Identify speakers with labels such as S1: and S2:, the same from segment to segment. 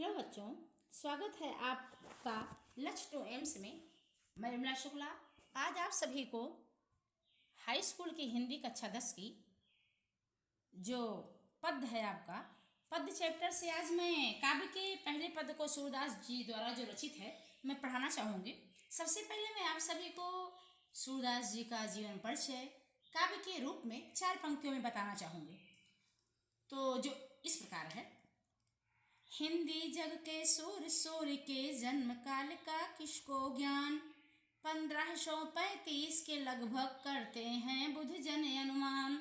S1: Hello बच्चों, स्वागत है आपका लक्ष्य टू एम्स में। मैं विमला शुक्ला आज आप सभी को हाई स्कूल की हिंदी कक्षा 10 की जो पद है आपका पद चैप्टर से आज मैं काव्य के पहले पद को सूरदास जी द्वारा जो रचित है मैं पढ़ाना चाहूँगी। सबसे पहले मैं आप सभी को सूरदास जी का जीवन परिचय काव्य के रूप में 4 पंक्तियों में बताना चाहूँगी। तो जो इस प्रकार है। हिंदी जग के सूर के जन्म काल का किसको ज्ञान, 1535 के लगभग करते हैं बुध जन अनुमान।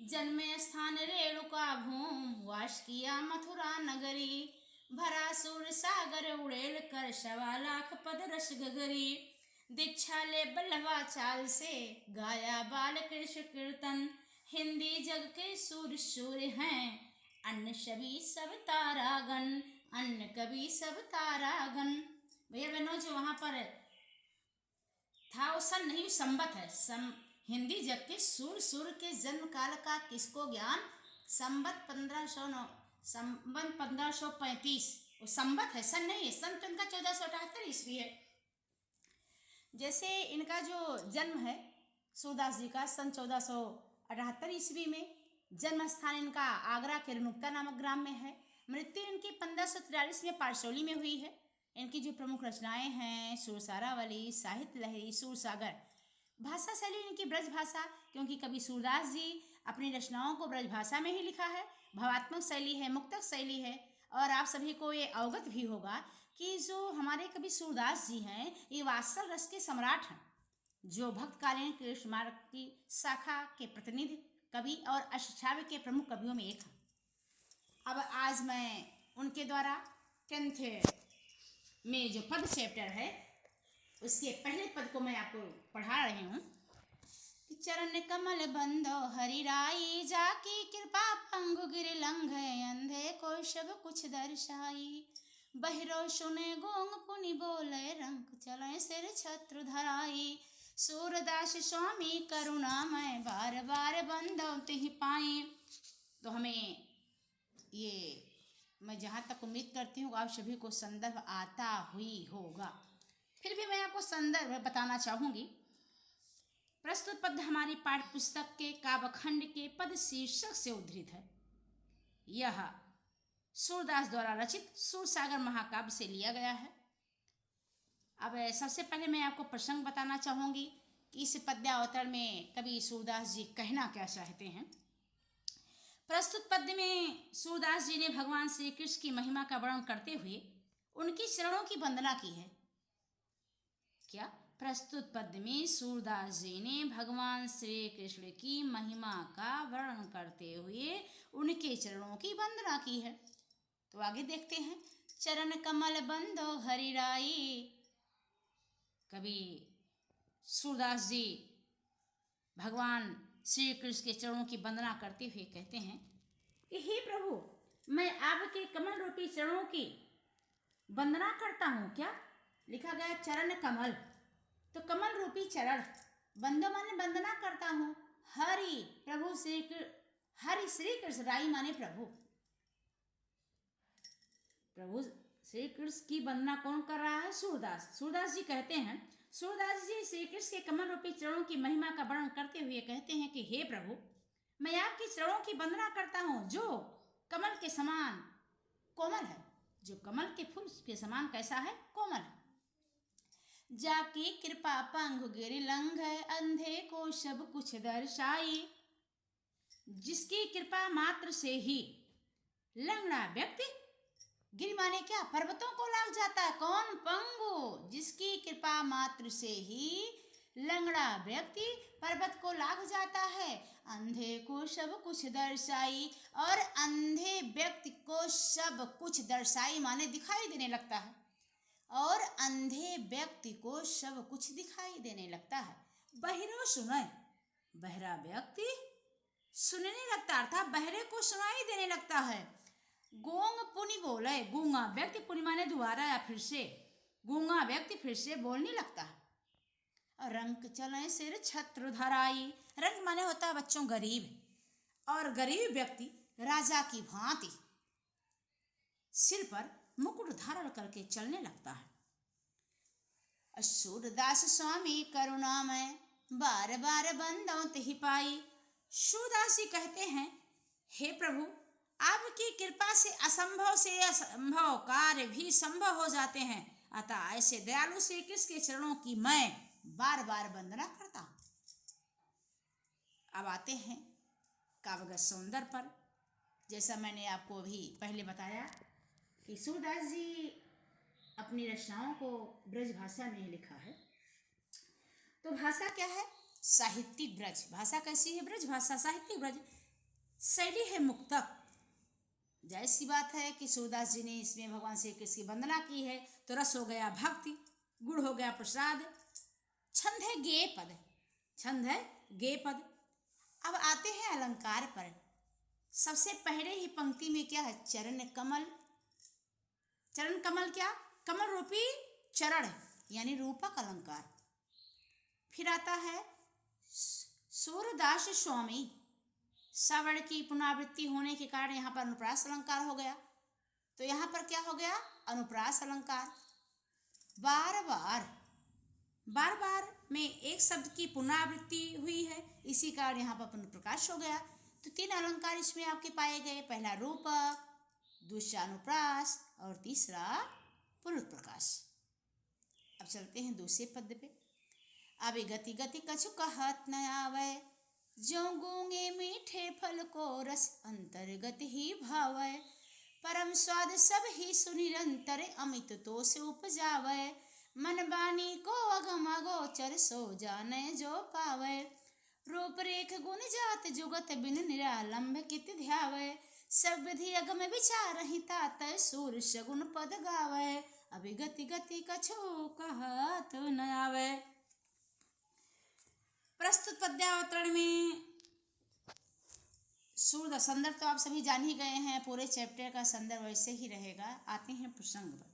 S1: जन्मे स्थान रेणुका भूम, वास किया मथुरा नगरी। भरा सूर सागर उड़ेल कर 1.25 पद रस गगरी। दीक्षा ले बल्लभा चाल से गाया बाल कृष्ण कीर्तन। हिंदी जग के सूर हैं अन्य सभी सब तारागण, अन्य कवि सब तारागण। भैया बहनों जो वहां पर था वो सन नहीं संबत है। हिंदी जग के सूर के जन्म काल का किसको ज्ञान, संबत 1535 वो संबत है, सन नहीं है। सन तो इनका 1478 ईस्वी है। जैसे इनका जो जन्म है सूरदास जी का सन 1478 ईस्वी में, जन्म स्थान इनका आगरा के रेणुका नामक ग्राम में है। मृत्यु इनकी 1543 में पारसौली में हुई है। इनकी जो प्रमुख रचनाएं हैं सुरसारावली, साहित्य लहरी, सूरसागर। भाषा शैली इनकी ब्रज भाषा, क्योंकि कवि सूरदास जी अपनी रचनाओं को ब्रज भाषा में ही लिखा है। भावात्मक शैली है, मुक्तक शैली है। और आप सभी को ये अवगत भी होगा कि जो हमारे कवि सूरदास जी हैं ये वात्सल रस के सम्राट हैं, जो भक्तकालीन कृष्ण मार्ग की शाखा के प्रतिनिधि कवि और अष्टावक्र के प्रमुख कवियों में एक है। अब आज मैं उनके द्वारा 10th में जो पद चैप्टर है उसके पहले पद को मैं आपको पढ़ा रही हूँ। चरण कमल बंदो हरि राई, जाकी कृपा पंगु गिर लंघ, अंधे को सब कुछ दर्शाई। बहिरो सुने गोंग पुनि बोले, रंग चले सिर छत्र धराई। सूरदास स्वामी करुणामय, बार बार बंदो तिहि पाई। तो हमें ये मैं जहाँ तक उम्मीद करती हूँ आप सभी को संदर्भ आता हुई होगा, फिर भी मैं आपको संदर्भ बताना चाहूँगी। प्रस्तुत पद हमारी पाठ्य पुस्तक के काव्यखंड के पद शीर्षक से उद्धृत है। यह सूरदास द्वारा रचित सूरसागर महाकाव्य से लिया गया है। अब सबसे पहले मैं आपको प्रसंग बताना चाहूँगी कि इस पद्यावतरण में कवि सूरदास जी कहना क्या चाहते हैं। प्रस्तुत पद्य में सूरदास जी ने भगवान श्री कृष्ण की महिमा का वर्णन करते हुए उनकी चरणों की वंदना की है। क्या? प्रस्तुत पद्य में सूरदास जी ने भगवान श्री कृष्ण की महिमा का वर्णन करते हुए उनके चरणों की वंदना की है। तो आगे देखते हैं। चरण कमल बंदो हरि राई, कवि सूरदास जी भगवान श्री कृष्ण के चरणों की वंदना करते हुए कहते हैं कि हे प्रभु, मैं आपके कमल रूपी चरणों की वंदना करता हूँ। क्या लिखा गया? चरण कमल, तो कमल रूपी चरण। बंदो माने वंदना करता हूँ। हरि प्रभु हरि श्री कृष्ण, राई माने प्रभु। प्रभु श्री कृष्ण की वंदना कौन कर रहा है? सूरदास। सूरदास जी कहते हैं, सूरदास जी श्री कृष्ण के कमल रूपी चरणों की महिमा का वर्णन करते हुए कहते हैं कि हे प्रभु, मैं आपके चरणों की वंदना करता हूँ जो कमल के समान कोमल है। जो कमल के फूल के समान कैसा है? कोमल है। जाकी कृपा पंगु गिर लंघ, अंधे को सब कुछ दर्शाई। जिसकी कृपा मात्र से ही लंगड़ा व्यक्ति, गिर माने क्या? पर्वतों को लांघ जाता है। कौन? पंगु, जिसकी कृपा मात्र से ही लंगड़ा व्यक्ति पर्वत को लांघ जाता है। अंधे को सब कुछ दर्शाई, और अंधे व्यक्ति को सब कुछ दर्शाई माने दिखाई देने लगता है। और अंधे व्यक्ति को सब कुछ दिखाई देने लगता है। बहिरो सुने, बहरा व्यक्ति सुनने लगता, अर्थात बहरे को सुनाई देने लगता है। गोंग पुनि बोले, गूंगा व्यक्ति, पुनि माने दोबारा या फिर से, गूंगा व्यक्ति फिर से बोलने लगता है। रंग चले सिर छत्र धराई, रंग माने होता है बच्चों गरीब, और गरीब व्यक्ति राजा की भांति सिर पर मुकुट धारण करके चलने लगता है। सूरदास स्वामी करुणामय बार बार बंदों तिहि पाई। सूरदास जी कहते हैं, हे प्रभु, आपकी कृपा से असंभव कार्य भी संभव हो जाते हैं, अतः ऐसे दयालु श्री कृष्ण के चरणों की मैं बार बार वंदना करता हूं। अब आते हैं काव्यगत सौंदर्य पर। जैसा मैंने आपको अभी पहले बताया कि सूरदास जी अपनी रचनाओं को ब्रज भाषा में लिखा है। तो भाषा क्या है? साहित्यिक ब्रज भाषा। कैसी है ब्रज भाषा? साहित्यिक ब्रज। शैली है मुक्तक। जाहिर सी बात है कि सूरदास जी ने इसमें भगवान श्री कृष्ण की वंदना की है, तो रस हो गया भक्ति, गुण हो गया प्रसाद, छंद है गेय पद, छंद है गेय पद। अब आते हैं अलंकार पर। सबसे पहले ही पंक्ति में क्या है? चरण कमल। चरण कमल क्या? कमल रूपी चरण, यानी रूपक अलंकार। फिर आता है सूरदास स्वामी। सवर्ण की पुनरावृत्ति होने के कारण यहाँ पर अनुप्रास अलंकार हो गया। तो यहाँ पर क्या हो गया? अनुप्रास अलंकार। बार बार में एक शब्द की पुनरावृत्ति हुई है, इसी कारण यहाँ पर पुनर्प्रकाश हो गया। तो 3 अलंकार इसमें आपके पाए गए। पहला रूपक, दूसरा अनुप्रास और तीसरा पुनर्प्रकाश। अब चलते हैं दूसरे पद पे। अभी गति गति कछु कहत न आवे, जो गूंगे मीठे फल को रस अंतर्गत ही भावै। परम स्वाद सब ही सुनिरंतर, अमित तो से उपजावै। मन बानी को अगम अगोचर, सो जाने जो पावै। रूप रेख गुण जात जुगत बिन, निरालंब कित ध्यावै। सब विधि अगम विचार ही तात, सूर सगुन पद गावै। अभी गति गति कछु कहत न आवे। प्रस्तुत पद्यावतरण में सूरदास संदर्भ तो आप सभी जान ही गए हैं, पूरे चैप्टर का संदर्भ वैसे ही रहेगा। आते हैं प्रसंग पर।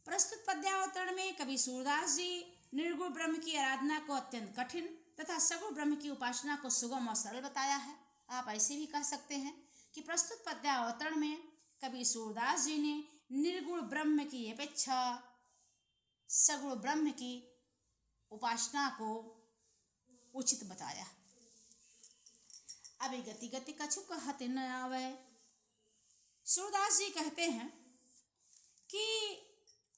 S1: प्रस्तुत पद्यावतरण में कवि सूरदास जी निर्गुण ब्रह्म की आराधना को अत्यंत कठिन तथा सगुण ब्रह्म की उपासना को सुगम और सरल बताया है। आप ऐसे भी कह सकते हैं कि प्रस्तुत पद्यावतरण में कवि सूरदास जी ने निर्गुण ब्रह्म की अपेक्षा सगुण ब्रह्म की उपासना को उचित बताया। अभी गति गति कछु कहत न आवे। सूरदास जी कहते हैं कि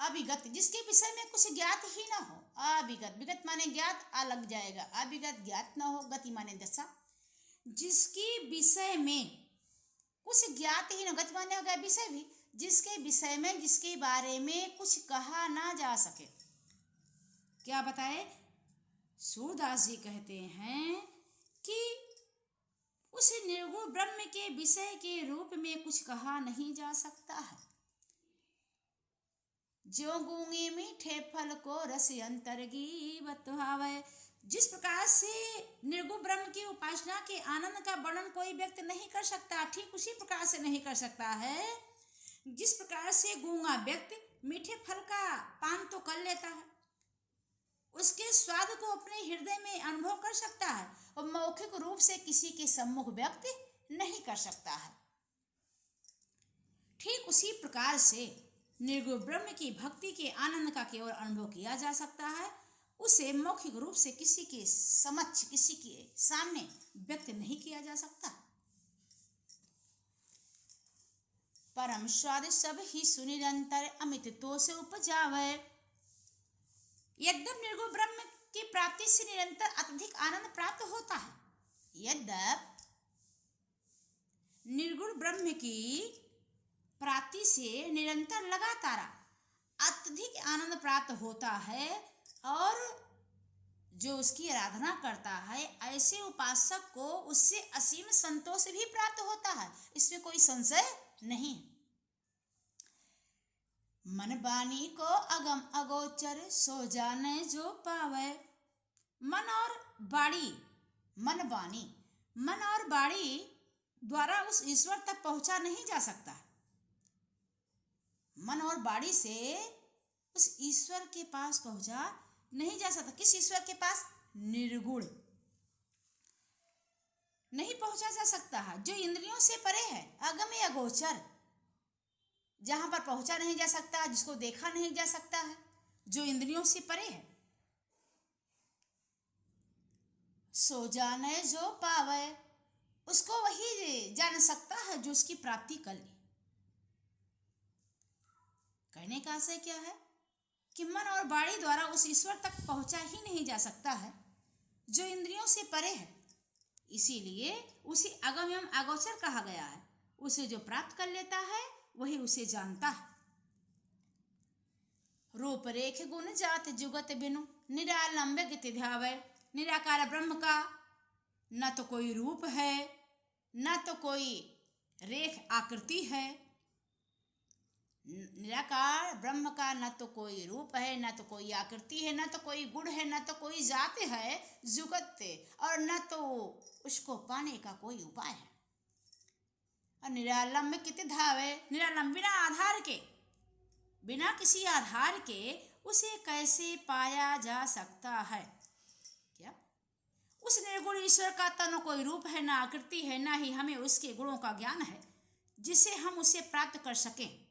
S1: अभिगत, जिसके विषय में कुछ ज्ञात ही ना हो। अभिगत, विगत माने ज्ञात, आ लग जाएगा। अभिगत ज्ञात ना हो, गति माने दशा। जिसके विषय में कुछ ज्ञात ही ना, गति माने हो गया विषय भी, जिसके विषय में, जिसके बारे में कुछ कहा ना जा सके। क्या बताए? सूरदास जी कहते हैं कि उस निर्गुण ब्रह्म के विषय के रूप में कुछ कहा नहीं जा सकता है। जो गूंगे मीठे फल को रस अंतरगी बतुहावे। जिस प्रकार से निर्गुण ब्रह्म की उपासना के आनंद का वर्णन कोई व्यक्ति नहीं कर सकता, ठीक उसी प्रकार से नहीं कर सकता है जिस प्रकार से गूंगा व्यक्ति मीठे फल का पान तो कर लेता है, उसके स्वाद को अपने हृदय में अनुभव कर सकता है, और मौखिक रूप से किसी के सम्मुख व्यक्ति नहीं कर सकता है। ठीक उसी प्रकार से निर्गुण ब्रह्म की भक्ति के आनंद का केवल अनुभव किया जा सकता है, उसे मौखिक रूप से किसी के समक्ष, किसी के सामने व्यक्त नहीं किया जा सकता। परम स्वाद सब ही सुनिरंतर, अमित तो से उपजावे। यद्यप निर्गुण ब्रह्म की प्राप्ति से निरंतर अत्यधिक आनंद प्राप्त होता है, यद्यप निर्गुण ब्रह्म की प्राप्ति से निरंतर लगातार अत्यधिक आनंद प्राप्त होता है, और जो उसकी आराधना करता है ऐसे उपासक को उससे असीम संतोष भी प्राप्त होता है, इसमें कोई संशय नहीं। मन बानी को अगम अगोचर, सो जाने जो पावे। मन और बाणी, मन बानी, मन और बाणी द्वारा उस ईश्वर तक पहुंचा नहीं जा सकता। मन और बाणी से उस ईश्वर के पास पहुंचा नहीं जा सकता। किस ईश्वर के पास? निर्गुण नहीं पहुंचा जा सकता है, जो इंद्रियों से परे है, अगम अगोचर। जहाँ पर पहुँचा नहीं जा सकता, जिसको देखा नहीं जा सकता है, जो इंद्रियों से परे है। सो जाने जो पावे, उसको वही जान सकता है जो उसकी प्राप्ति कर ले। कहने का आशय क्या है कि मन और वाणी द्वारा उस ईश्वर तक पहुंचा ही नहीं जा सकता है जो इंद्रियों से परे है। इसीलिए उसे अगम एवं अगोचर कहा गया है। उसे जो प्राप्त कर लेता है वही उसे जानता है। रूप रेख गुण जात जुगत बिनु, निरालंब गति ध्यावे। निराकार ब्रह्म का न तो कोई रूप है, न तो कोई रेख आकृति है। निराकार ब्रह्म का न तो कोई रूप है, न तो कोई आकृति है, न तो कोई गुण है, न तो कोई जात है जुगत, और न तो उसको पाने का कोई उपाय है। और निरालंब कित धावे, निरालंब बिना आधार के, बिना किसी आधार के उसे कैसे पाया जा सकता है? क्या उस निर्गुण ईश्वर का तो न कोई रूप है, न आकृति है, न ही हमें उसके गुणों का ज्ञान है जिससे हम उसे प्राप्त कर सकें।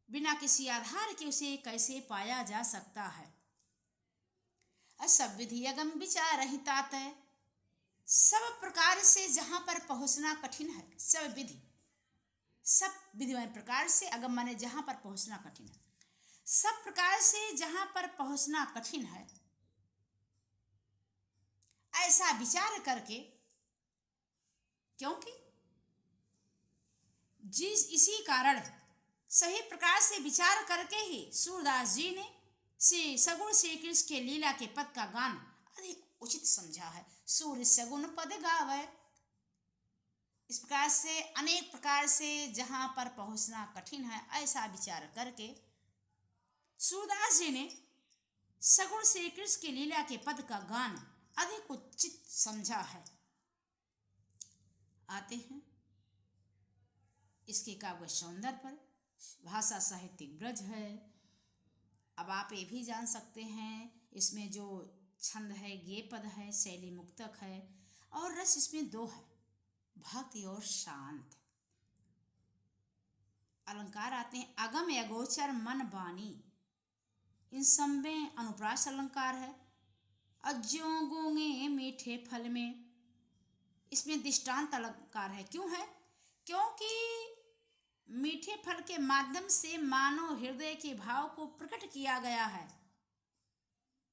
S1: बिना किसी आधार के उसे कैसे पाया जा सकता है? सब विधि अगम विचार रहितात है। सब प्रकार से जहां पर पहुंचना कठिन है, सब विधि, सब विधिमान प्रकार से, अगम माने जहां पर पहुंचना कठिन है, सब प्रकार से जहां पर पहुंचना कठिन है, ऐसा विचार करके, क्योंकि इसी कारण सही प्रकार से विचार करके ही सूरदास जी ने श्री सगुण श्री कृष्ण के लीला के पद का गान अधिक उचित समझा है। सूर्य सगुण पद गावे। इस प्रकार से अनेक प्रकार से जहां पर पहुंचना कठिन है, ऐसा विचार करके सूरदास जी ने सगुण श्री कृष्ण के लीला के पद का गान अधिक उचित समझा है। आते हैं इसके काव्य सौंदर्य पर। भाषा साहित्यिक ब्रज है। अब आप ये भी जान सकते हैं इसमें जो छंद है, गेय पद है, शैली मुक्तक है, और रस इसमें दो है, भक्ति और शांत। अलंकार आते हैं अगम अगोचर मन वाणी, इन सब में अनुप्रास अलंकार है। अज्यों गूंगे मीठे फल में, इसमें दृष्टांत अलंकार है। क्यों है? क्योंकि मीठे फल के माध्यम से मानव हृदय के भाव को प्रकट किया गया है,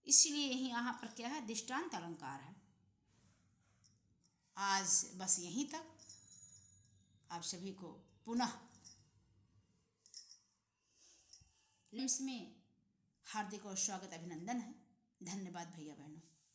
S1: इसलिए यही यहाँ पर क्या है, दृष्टांत अलंकार है। आज बस यहीं तक। आप सभी को पुनः लिम्स में हार्दिक और स्वागत अभिनंदन है। धन्यवाद भैया बहनों।